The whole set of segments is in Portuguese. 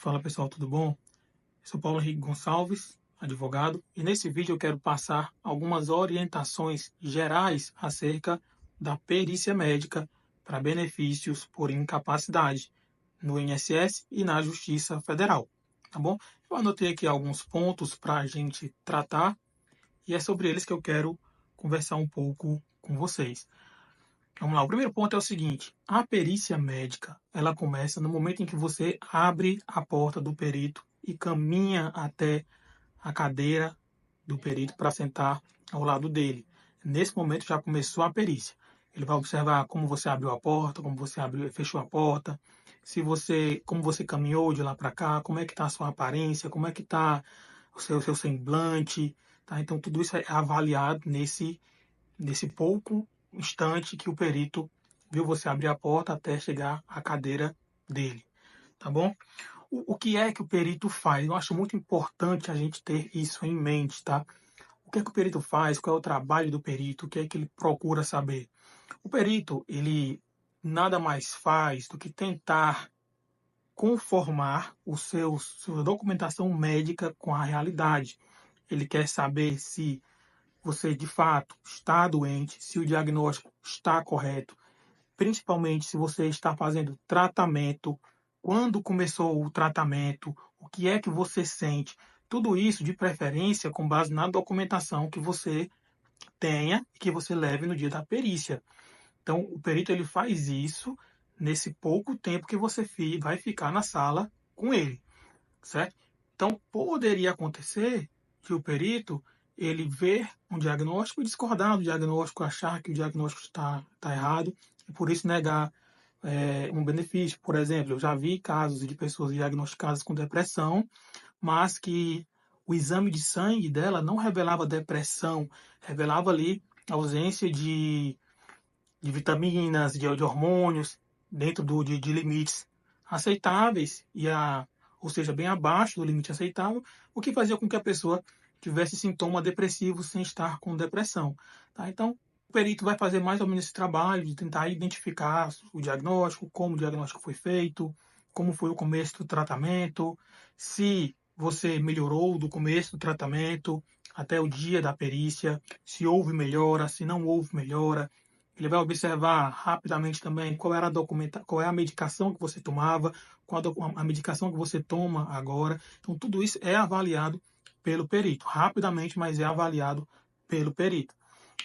Fala pessoal, tudo bom? Eu sou Paulo Henrique Gonçalves, advogado, e nesse vídeo eu quero passar algumas orientações gerais acerca da perícia médica para benefícios por incapacidade no INSS e na Justiça Federal, tá bom? Eu anotei aqui alguns pontos para a gente tratar e é sobre eles que eu quero conversar um pouco com vocês. Vamos lá, o primeiro ponto é o seguinte: a perícia médica, ela começa no momento em que você abre a porta do perito e caminha até a cadeira do perito para sentar ao lado dele. Nesse momento já começou a perícia. Ele vai observar como você abriu a porta, como você abriu e fechou a porta, se você, como você caminhou de lá para cá, como é que está a sua aparência, como é que está o seu semblante, tá? Então tudo isso é avaliado nesse pouco instante que o perito viu você abrir a porta até chegar à cadeira dele, tá bom? O que é que o perito faz? Eu acho muito importante a gente ter isso em mente, tá? O que é que o perito faz? Qual é o trabalho do perito? O que é que ele procura saber? O perito, ele nada mais faz do que tentar conformar sua documentação médica com a realidade. Ele quer saber se você de fato está doente, se o diagnóstico está correto, principalmente se você está fazendo tratamento, quando começou o tratamento, o que é que você sente, tudo isso de preferência com base na documentação que você tenha e que você leve no dia da perícia. Então, o perito ele faz isso nesse pouco tempo que você vai ficar na sala com ele, certo? Então, poderia acontecer que o perito ele ver um diagnóstico e discordar do diagnóstico, achar que o diagnóstico está errado e por isso negar um benefício. Por exemplo, eu já vi casos de pessoas diagnosticadas com depressão, mas que o exame de sangue dela não revelava depressão, revelava ali ausência de vitaminas, de hormônios dentro de limites aceitáveis ou seja, bem abaixo do limite aceitável, o que fazia com que a pessoa tivesse sintoma depressivo sem estar com depressão. Tá? Então, o perito vai fazer mais ou menos esse trabalho de tentar identificar o diagnóstico, como o diagnóstico foi feito, como foi o começo do tratamento, se você melhorou do começo do tratamento até o dia da perícia, se houve melhora, se não houve melhora. Ele vai observar rapidamente também qual é a medicação que você tomava, qual a medicação que você toma agora. Então, tudo isso é avaliado pelo perito, rapidamente, mas é avaliado pelo perito.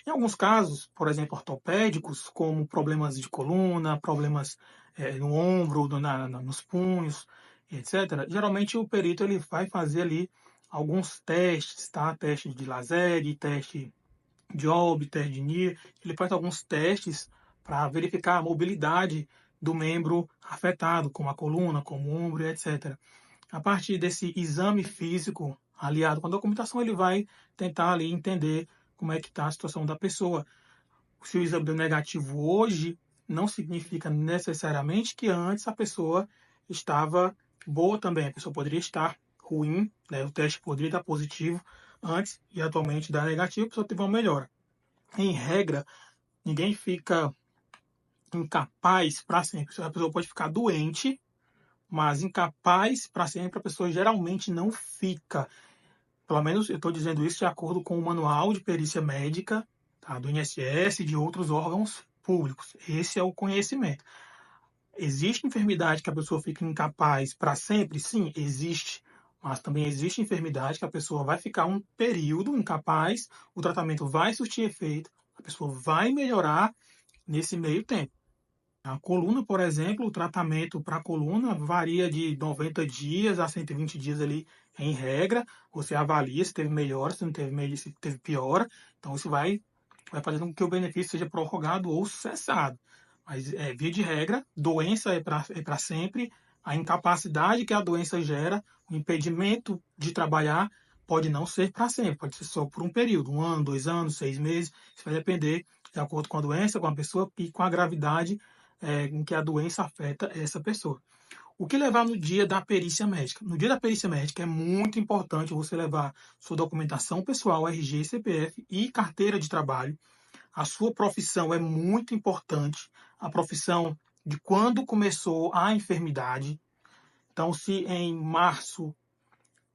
Em alguns casos, por exemplo, ortopédicos, como problemas de coluna, problemas no ombro, nos punhos, etc., geralmente o perito ele vai fazer ali alguns testes, tá? Teste de laser, teste Job, teste de NIR, ele faz alguns testes para verificar a mobilidade do membro afetado, como a coluna, como o ombro, etc. A partir desse exame físico, aliado com a documentação, ele vai tentar ali entender como é que está a situação da pessoa. Se o exame deu negativo hoje, não significa necessariamente que antes a pessoa estava boa também. A pessoa poderia estar ruim, né? O teste poderia dar positivo antes e atualmente dar negativo, a pessoa teve uma melhora. Em regra, ninguém fica incapaz para sempre. A pessoa pode ficar doente, mas incapaz para sempre a pessoa geralmente não fica. Pelo menos eu estou dizendo isso de acordo com o manual de perícia médica, tá, do INSS e de outros órgãos públicos. Esse é o conhecimento. Existe enfermidade que a pessoa fica incapaz para sempre? Sim, existe. Mas também existe enfermidade que a pessoa vai ficar um período incapaz, o tratamento vai surtir efeito, a pessoa vai melhorar nesse meio tempo. A coluna, por exemplo, o tratamento para a coluna varia de 90 dias a 120 dias ali em regra. Você avalia se teve melhora, se não teve melhora, se teve piora. Então isso vai fazer com que o benefício seja prorrogado ou cessado. Mas, via de regra, doença é para sempre. A incapacidade que a doença gera, o impedimento de trabalhar, pode não ser para sempre, pode ser só por um período, 1 ano, 2 anos, 6 meses. Isso vai depender de acordo com a doença, com a pessoa e com a gravidade em que a doença afeta essa pessoa. O que levar no dia da perícia médica? No dia da perícia médica é muito importante você levar sua documentação pessoal, RG, CPF e carteira de trabalho. A sua profissão é muito importante, a profissão de quando começou a enfermidade, Então, se em março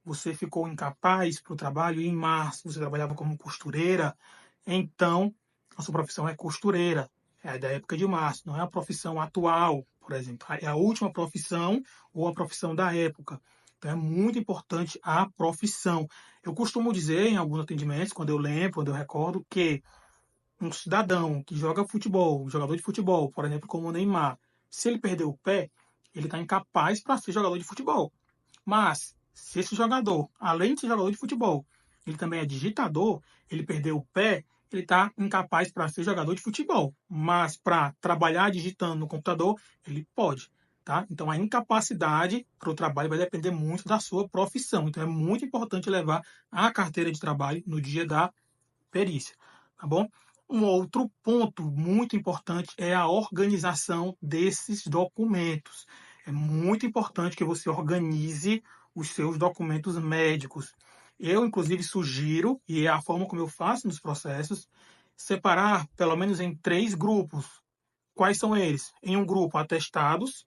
você ficou incapaz para o trabalho, e em março você trabalhava como costureira, então a sua profissão é costureira. É da época de março, não é a profissão atual, por exemplo. É a última profissão ou a profissão da época. Então é muito importante a profissão. Eu costumo dizer em alguns atendimentos, quando eu lembro, quando eu recordo, que um cidadão que joga futebol, um jogador de futebol, por exemplo, como o Neymar, se ele perder o pé, ele está incapaz para ser jogador de futebol. Mas, se esse jogador, além de ser jogador de futebol, ele também é digitador, ele perdeu o pé, ele está incapaz para ser jogador de futebol. Mas para trabalhar digitando no computador, ele pode. Tá? Então, a incapacidade para o trabalho vai depender muito da sua profissão. Então, é muito importante levar a carteira de trabalho no dia da perícia. Tá bom? Um outro ponto muito importante é a organização desses documentos. É muito importante que você organize os seus documentos médicos. Eu, inclusive, sugiro, e é a forma como eu faço nos processos, separar pelo menos em 3 grupos. Quais são eles? Em um grupo, atestados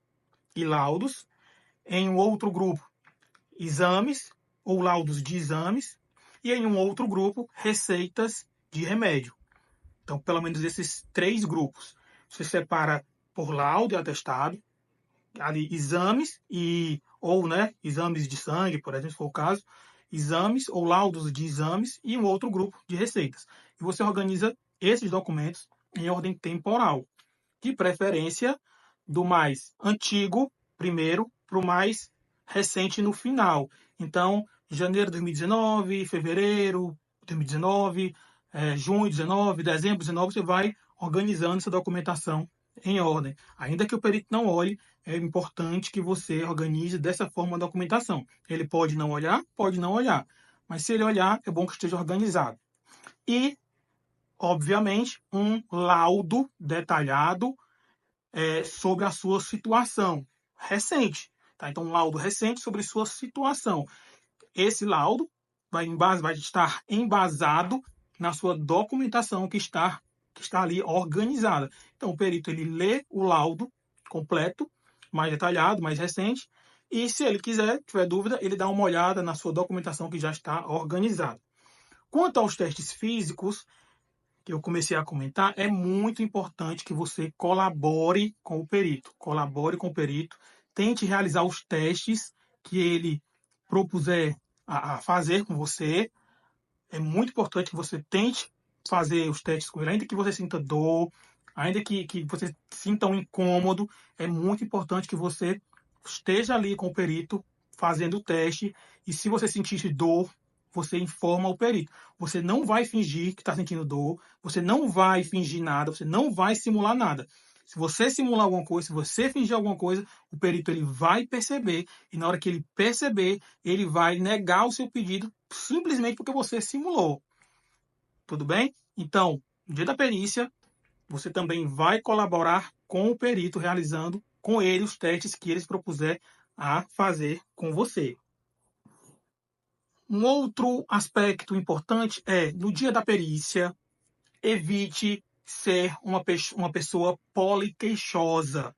e laudos. Em um outro grupo, exames ou laudos de exames. E em um outro grupo, receitas de remédio. Então, pelo menos esses 3 grupos. Você separa por laudo e atestado, ali exames ou exames de sangue, por exemplo, se for o caso, exames ou laudos de exames e um outro grupo de receitas. E você organiza esses documentos em ordem temporal, de preferência do mais antigo primeiro para o mais recente no final. Então, janeiro de 2019, fevereiro de 2019, junho de 2019, dezembro de 2019, você vai organizando essa documentação em ordem. Ainda que o perito não olhe, é importante que você organize dessa forma a documentação. Ele pode não olhar, pode não olhar, mas se ele olhar, é bom que esteja organizado. E, obviamente, um laudo detalhado sobre a sua situação recente. Tá? Então, um laudo recente sobre sua situação. Esse laudo vai estar embasado na sua documentação que está ali organizada. Então, o perito ele lê o laudo completo, mais detalhado, mais recente, e se ele tiver dúvida, ele dá uma olhada na sua documentação que já está organizada. Quanto aos testes físicos, que eu comecei a comentar, é muito importante que você colabore com o perito. Colabore com o perito, tente realizar os testes que ele propuser a fazer com você. É muito importante que você tente fazer os testes com ele, ainda que você sinta dor, ainda que você sinta um incômodo, é muito importante que você esteja ali com o perito fazendo o teste, e se você sentir dor, você informa o perito. Você não vai fingir que está sentindo dor, você não vai fingir nada, você não vai simular nada. Se você simular alguma coisa, se você fingir alguma coisa, o perito ele vai perceber, e na hora que ele perceber, ele vai negar o seu pedido simplesmente porque você simulou. Tudo bem? Então, no dia da perícia, você também vai colaborar com o perito, realizando com ele os testes que eles propuser a fazer com você. Um outro aspecto importante é, no dia da perícia, evite ser uma pessoa poliqueixosa.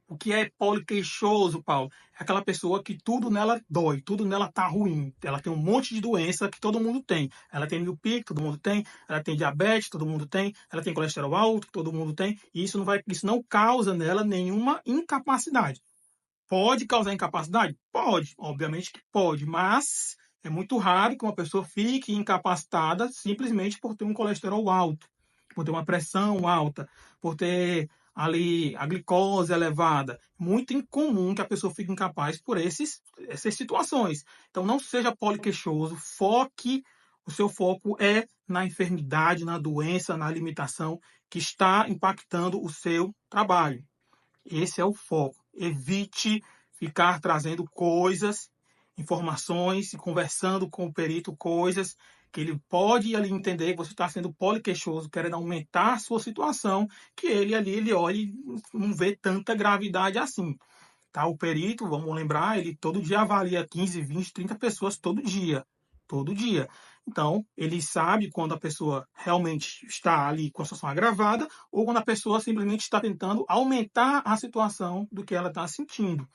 O que é poliqueixoso, Paulo? É aquela pessoa que tudo nela dói, tudo nela tá ruim. Ela tem um monte de doença que todo mundo tem. Ela tem miopia, que todo mundo tem. Ela tem diabetes, todo mundo tem. Ela tem colesterol alto, que todo mundo tem. E isso não causa nela nenhuma incapacidade. Pode causar incapacidade? Pode, obviamente que pode, mas é muito raro que uma pessoa fique incapacitada simplesmente por ter um colesterol alto, por ter uma pressão alta, por ter ali a glicose elevada. Muito incomum que a pessoa fique incapaz por essas situações. Então, não seja poliqueixoso, o seu foco é na enfermidade, na doença, na limitação que está impactando o seu trabalho. Esse é o foco. Evite ficar trazendo coisas, informações, e conversando com o perito coisas que ele pode ali entender que você está sendo poliqueixoso, querendo aumentar a sua situação, que ele olha e não vê tanta gravidade assim. Tá? O perito, vamos lembrar, ele todo dia avalia 15, 20, 30 pessoas todo dia. Todo dia. Então, ele sabe quando a pessoa realmente está ali com a situação agravada ou quando a pessoa simplesmente está tentando aumentar a situação do que ela está sentindo.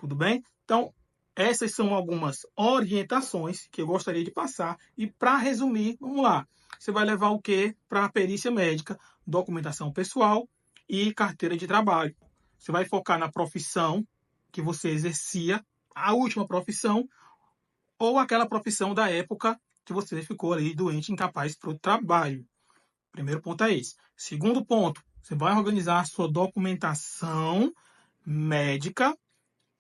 Tudo bem? Então, essas são algumas orientações que eu gostaria de passar. E para resumir, vamos lá. Você vai levar o quê para a perícia médica? Documentação pessoal e carteira de trabalho. Você vai focar na profissão que você exercia, a última profissão, ou aquela profissão da época que você ficou ali doente, incapaz para o trabalho. Primeiro ponto é esse. Segundo ponto, você vai organizar a sua documentação médica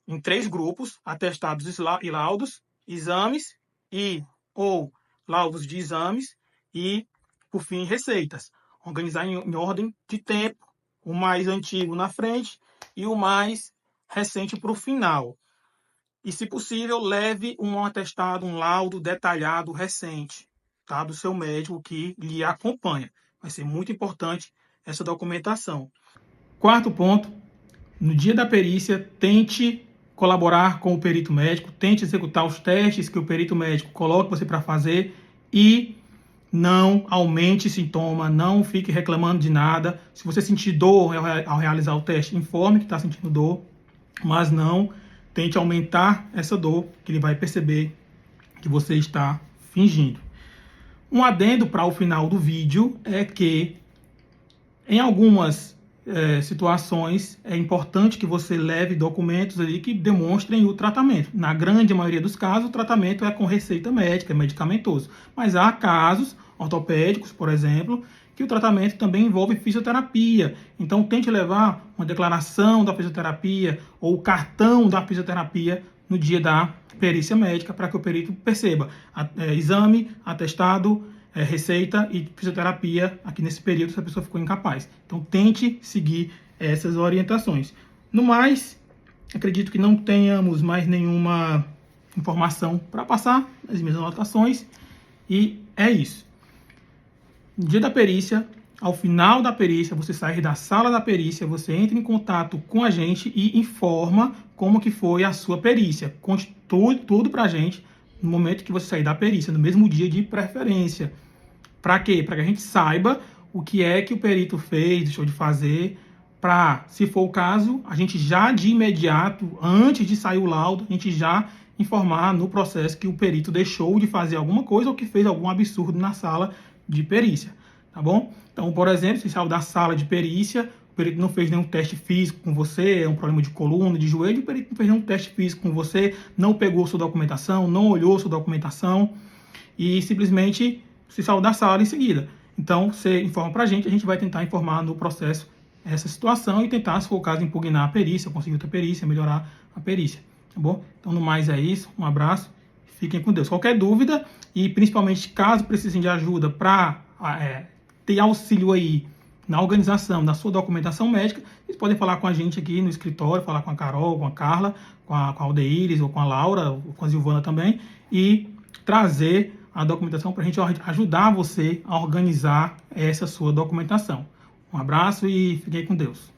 em 3 grupos: atestados e laudos, exames e ou laudos de exames e, por fim, receitas. Organizar em ordem de tempo, o mais antigo na frente e o mais recente para o final. E, se possível, leve um atestado, um laudo detalhado recente, tá, do seu médico que lhe acompanha. Vai ser muito importante essa documentação. Quarto ponto, no dia da perícia, tente colaborar com o perito médico, tente executar os testes que o perito médico coloca você para fazer e não aumente sintoma, não fique reclamando de nada. Se você sentir dor ao realizar o teste, informe que está sentindo dor, mas não tente aumentar essa dor, que ele vai perceber que você está fingindo. Um adendo para o final do vídeo é que em algumas situações é importante que você leve documentos ali que demonstrem o tratamento. Na grande maioria dos casos, o tratamento é com receita médica, é medicamentoso. Mas há casos ortopédicos, por exemplo, que o tratamento também envolve fisioterapia. Então, tente levar uma declaração da fisioterapia ou o cartão da fisioterapia no dia da perícia médica para que o perito perceba exame, atestado, receita e fisioterapia aqui nesse período se a pessoa ficou incapaz. Então, tente seguir essas orientações. No mais, acredito que não tenhamos mais nenhuma informação para passar nas minhas anotações e é isso. No dia da perícia, ao final da perícia, você sai da sala da perícia, você entra em contato com a gente e informa como que foi a sua perícia. Conte tudo para a gente no momento que você sair da perícia, no mesmo dia de preferência. Para quê? Para que a gente saiba o que é que o perito fez, deixou de fazer, para, se for o caso, a gente já de imediato, antes de sair o laudo, a gente já informar no processo que o perito deixou de fazer alguma coisa ou que fez algum absurdo na sala de perícia, tá bom? Então, por exemplo, se saiu da sala de perícia, o perito não fez nenhum teste físico com você, é um problema de coluna, de joelho, o perito não fez nenhum teste físico com você, não pegou sua documentação, não olhou sua documentação e simplesmente se saiu da sala em seguida. Então, você informa pra gente, a gente vai tentar informar no processo essa situação e tentar, se for o caso, impugnar a perícia, conseguir outra perícia, melhorar a perícia, tá bom? Então, no mais é isso, um abraço, fiquem com Deus. Qualquer dúvida e principalmente caso precisem de ajuda para ter auxílio aí na organização da sua documentação médica, vocês podem falar com a gente aqui no escritório, falar com a Carol, com a Carla, com a Aldeíris ou com a Laura, ou com a Silvana também, e trazer a documentação para a gente ajudar você a organizar essa sua documentação. Um abraço e fiquem com Deus.